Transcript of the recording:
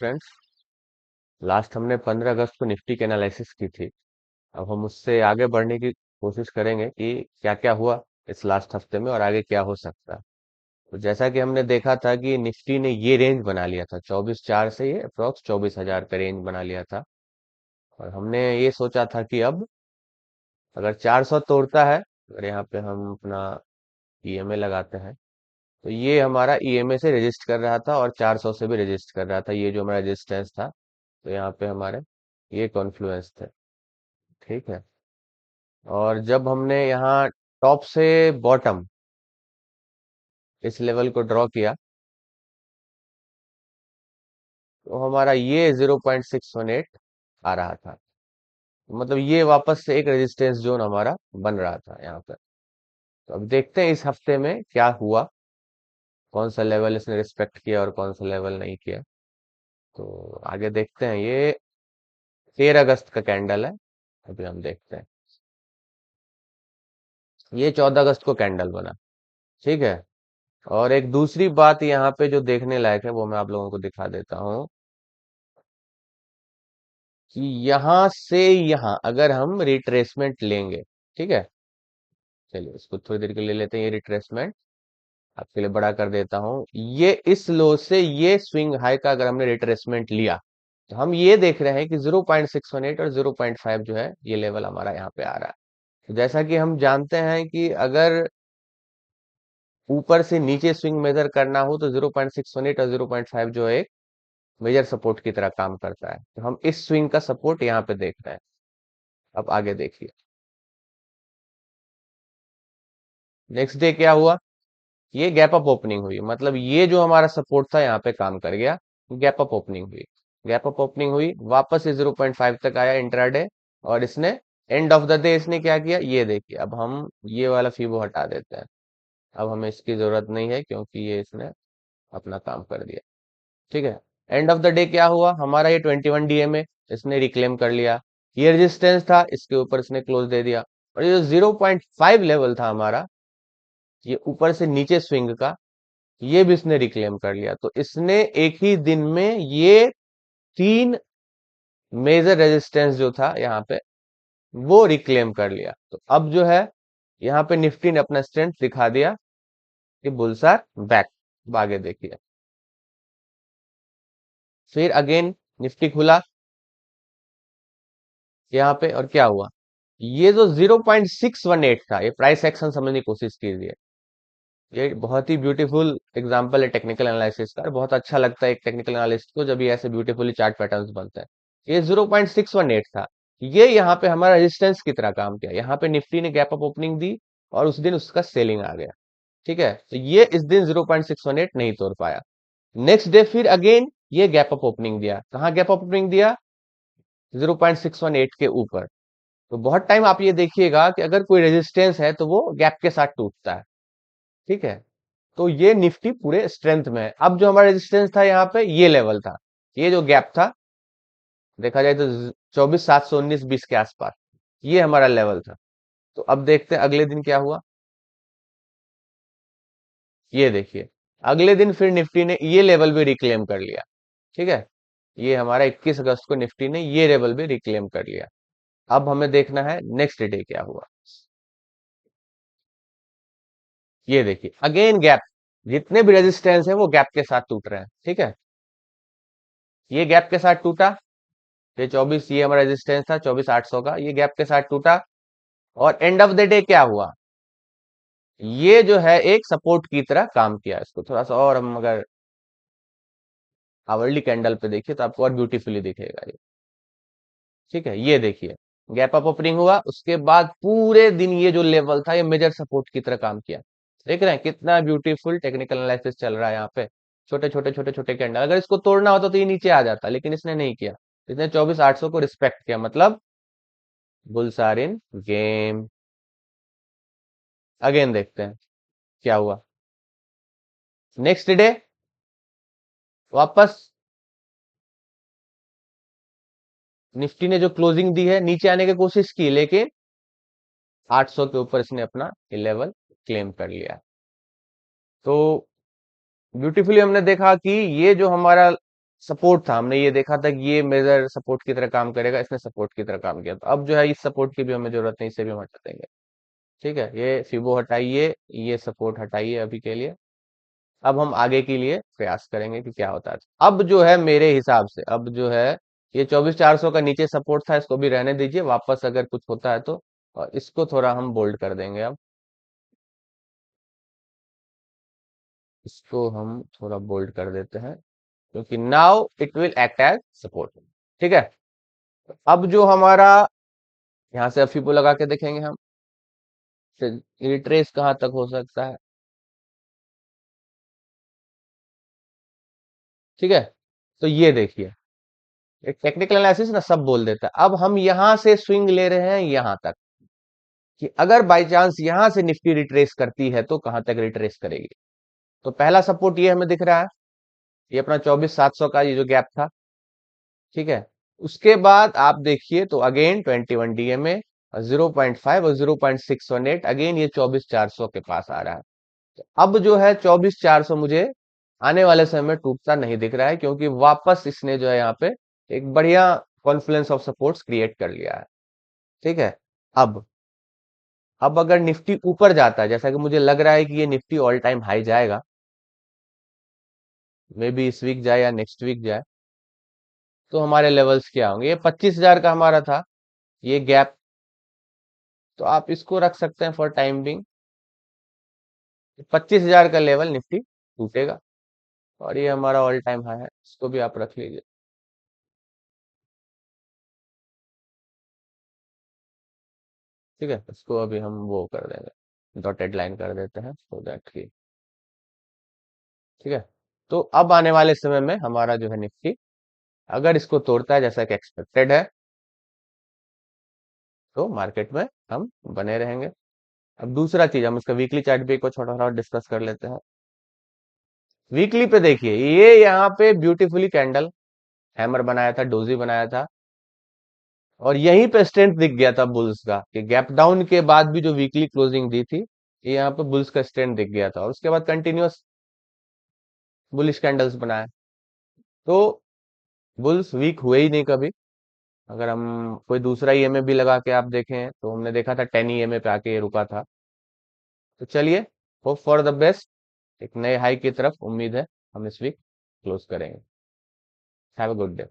Friends. Last हमने 15 अगस्त को Nifty की एनालिसिस की थी। अब हम उससे आगे बढ़ने की कोशिश करेंगे कि क्या क्या हुआ इस लास्ट हफ्ते में और आगे क्या हो सकता है। तो जैसा कि हमने देखा था कि निफ्टी ने ये रेंज बना लिया था 24,400 से ये अप्रोक्स 24,000 का रेंज बना लिया था। और हमने ये सोचा था कि अब अगर 400 तोड़ता है, अगर यहाँ पे हम अपना ईएमए लगाते हैं, तो ये हमारा ईएमए से रजिस्ट कर रहा था और 400 से भी रजिस्ट कर रहा था। ये जो हमारा रेजिस्टेंस था, तो यहाँ पे हमारे ये कॉन्फ्लुएंस थे। ठीक है। और जब हमने यहाँ टॉप से बॉटम इस लेवल को ड्रॉ किया, तो हमारा ये 0.618 आ रहा था। मतलब ये वापस से एक रेजिस्टेंस जोन हमारा बन रहा था यहाँ पर। तो अब देखते हैं इस हफ्ते में क्या हुआ, कौन सा लेवल इसने रिस्पेक्ट किया और कौन सा लेवल नहीं किया। तो आगे देखते हैं। ये 13 अगस्त का कैंडल है। अभी हम देखते हैं। ये 14 अगस्त को कैंडल बना। ठीक है। और एक दूसरी बात यहाँ पे जो देखने लायक है वो मैं आप लोगों को दिखा देता हूँ कि यहाँ से यहाँ अगर हम रिट्रेसमेंट लेंगे, ठीक है, चलिए इसको थोड़ी देर के लिए लेते हैं। ये रिट्रेसमेंट आपके लिए बड़ा कर देता हूँ। ये इस लो से ये स्विंग हाई का अगर हमने रिट्रेसमेंट लिया, तो हम ये देख रहे हैं कि 0.618 और 0.5 जो है ये लेवल हमारा यहाँ पे आ रहा है। तो जैसा कि हम जानते हैं कि अगर ऊपर से नीचे स्विंग मेजर करना हो तो 0.618 और 0.5 जो है एक मेजर सपोर्ट की तरह काम करता है। तो हम इस स्विंग का सपोर्ट यहाँ पे देख रहे हैं। अब आगे देखिए। नेक्स्ट डे क्या हुआ? ये गैप अप ओपनिंग हुई। मतलब ये जो हमारा सपोर्ट था यहाँ पे काम कर गया। गैप अप ओपनिंग हुई। गैप अप ओपनिंग हुई, वापस से 0.5 तक आया इंट्राडे। और इसने एंड ऑफ द डे इसने क्या किया ये देखिए। अब हम ये वाला फीबो हटा देते हैं। अब हमें इसकी जरूरत नहीं है क्योंकि ये इसने अपना काम कर दिया। ठीक है। एंड ऑफ द डे क्या हुआ? हमारा ये 21 डीएमए इसने रिक्लेम कर लिया। ये रेजिस्टेंस था, इसके ऊपर इसने क्लोज दे दिया। और ये जो 0.5 लेवल था हमारा, ये ऊपर से नीचे स्विंग का, ये भी इसने रिक्लेम कर लिया। तो इसने एक ही दिन में ये तीन मेजर रेजिस्टेंस जो था यहाँ पे वो रिक्लेम कर लिया। तो अब जो है यहाँ पे निफ्टी ने अपना स्ट्रेंथ दिखा दिया कि बुल्स आर बैक। आगे देखिए। फिर अगेन निफ्टी खुला यहाँ पे और क्या हुआ? ये जो 0.618 था, ये प्राइस एक्शन समझने की कोशिश कीजिए। ये बहुत ही ब्यूटीफुल एग्जांपल है टेक्निकल एनालिसिस का। बहुत अच्छा लगता है एक टेक्निकल एनालिस्ट को जब ये ऐसे ब्यूटीफुली चार्ट पैटर्न्स बनते हैं। ये 0.618 था। ये यहाँ पे हमारा रेजिस्टेंस की तरह काम किया। यहाँ पे निफ्टी ने गैप अप ओपनिंग दी और उस दिन उसका सेलिंग आ गया। ठीक है। तो ये इस दिन 0.618 नहीं तोड़ पाया। नेक्स्ट डे फिर अगेन ये गैप अप ओपनिंग दिया। कहाँ गैप अप ओपनिंग दिया? 0.618 के ऊपर। तो बहुत टाइम आप ये देखिएगा कि अगर कोई रेजिस्टेंस है तो वो गैप के साथ टूटता है। ठीक है। तो ये निफ्टी पूरे स्ट्रेंथ में है। अब जो हमारा रेजिस्टेंस था यहाँ पे ये लेवल था, ये जो गैप था, देखा जाए तो 24,719 20 के आसपास ये हमारा लेवल था। तो अब देखते हैं अगले दिन क्या हुआ। ये देखिए, अगले दिन फिर निफ्टी ने ये लेवल भी रिक्लेम कर लिया। ठीक है। ये हमारा 21 अगस्त को निफ्टी ने ये लेवल भी रिक्लेम कर लिया। अब हमें देखना है नेक्स्ट डे क्या हुआ। ये देखिए अगेन गैप। जितने भी रेजिस्टेंस है वो गैप के साथ टूट रहे हैं। ठीक है। ये गैप के साथ टूटा। ये 24, ये हमारा रेजिस्टेंस था 24,800 का, ये गैप के साथ टूटा। और एंड ऑफ द डे क्या हुआ? ये जो है एक सपोर्ट की तरह काम किया। इसको थोड़ा सा और हम अगर आवरली कैंडल पे देखिए तो आपको और ब्यूटीफुली दिखेगा ये। ठीक है। ये देखिए गैप अप ओपनिंग हुआ, उसके बाद पूरे दिन ये जो लेवल था ये मेजर सपोर्ट की तरह काम किया। देख रहे हैं कितना ब्यूटीफुल टेक्निकल एनालिसिस चल रहा है यहाँ पे। छोटे छोटे छोटे छोटे कैंडल, अगर इसको तोड़ना होता तो ये नीचे आ जाता, लेकिन इसने नहीं किया। इसने 24,800 को रिस्पेक्ट किया। मतलब bulls are in game. Again देखते हैं क्या हुआ। नेक्स्ट डे वापस निफ्टी ने जो क्लोजिंग दी है नीचे आने की कोशिश की, लेकिन 800 के ऊपर इसने अपना लेवल क्लेम कर लिया। तो ब्यूटीफुली हमने देखा कि ये जो हमारा सपोर्ट था, हमने ये देखा था कि ये मेजर सपोर्ट की तरह काम करेगा, इसने सपोर्ट की तरह काम किया, तो अब जो है इस सपोर्ट की भी हमें जरूरत नहीं, इसे भी हम हटा देंगे। ठीक है, ये फिबो हटाइए, ये सपोर्ट हटाइए अभी के लिए। अब हम आगे के लिए प्रयास करेंगे कि क्या होता है। अब जो है मेरे हिसाब से, अब जो है ये 24,400 का नीचे सपोर्ट था, इसको भी रहने दीजिए, वापस अगर कुछ होता है तो। और इसको थोड़ा हम बोल्ड कर देंगे अब, इसको हम थोड़ा बोल्ड कर देते हैं, क्योंकि now it will act as support. ठीक है, अब जो हमारा यहाँ से अफीपो लगा के देखेंगे हम, रिट्रेस कहाँ तक हो सकता है। ठीक है, तो ये देखिए, एक टेक्निकल एनालिसिस ना सब बोल देता है। अब हम यहां से स्विंग ले रहे हैं यहां तक, कि अगर बाई चांस यहां से निफ्टी रिट्रेस करती है तो कहां तक रिट्रेस करेगी। तो पहला सपोर्ट ये हमें दिख रहा है, ये अपना 24,700 का ये जो गैप था। ठीक है, उसके बाद आप देखिए तो अगेन 21 डीएमए, 0.5 और 0.618, अगेन ये 24,400 के पास आ रहा है। तो अब जो है 24,400 मुझे आने वाले समय में टूटता नहीं दिख रहा है, क्योंकि वापस इसने जो है यहाँ पे एक बढ़िया कॉन्फ्लुएंस ऑफ सपोर्ट्स क्रिएट कर लिया है। ठीक है, अब अब अगर निफ्टी ऊपर जाता है, जैसा कि मुझे लग रहा है कि ये निफ्टी ऑल टाइम हाई जाएगा, मे बी इस वीक जाए या नेक्स्ट वीक जाए, तो हमारे लेवल्स क्या होंगे। ये 25,000 का हमारा था ये गैप, तो आप इसको रख सकते हैं फॉर टाइम बिंग। 25,000 का लेवल निफ्टी टूटेगा, और ये हमारा ऑल टाइम हाई है, इसको भी आप रख लीजिए। ठीक है, इसको अभी हम वो कर देंगे, डॉटेड लाइन कर देते हैं, सो दैट की। ठीक है, तो अब आने वाले समय में हमारा जो है निफ्टी अगर इसको तोड़ता है जैसा कि एक्सपेक्टेड है, तो मार्केट में हम बने रहेंगे। अब दूसरा चीज, हम इसका वीकली चार्ट भी को छोटा थोड़ा डिस्कस कर लेते हैं। वीकली पे देखिए, ये यहाँ पे ब्यूटीफुली कैंडल हैमर बनाया था, डोजी बनाया था, और यहीं पे स्ट्रेंथ दिख गया था बुल्स का, कि गैप डाउन के बाद भी जो वीकली क्लोजिंग दी थी, ये यहाँ पे बुल्स का स्ट्रेंथ दिख गया था, और उसके बाद कंटिन्यूअस बुलिश कैंडल्स बनाए। तो बुल्स वीक हुए ही नहीं कभी। अगर हम कोई दूसरा ईएमए भी लगा के आप देखें, तो हमने देखा था 10 ईएमए पे आके ये रुका था। तो चलिए, होप फॉर द बेस्ट, एक नए हाई की तरफ उम्मीद है हम इस वीक क्लोज करेंगे। Have a good day.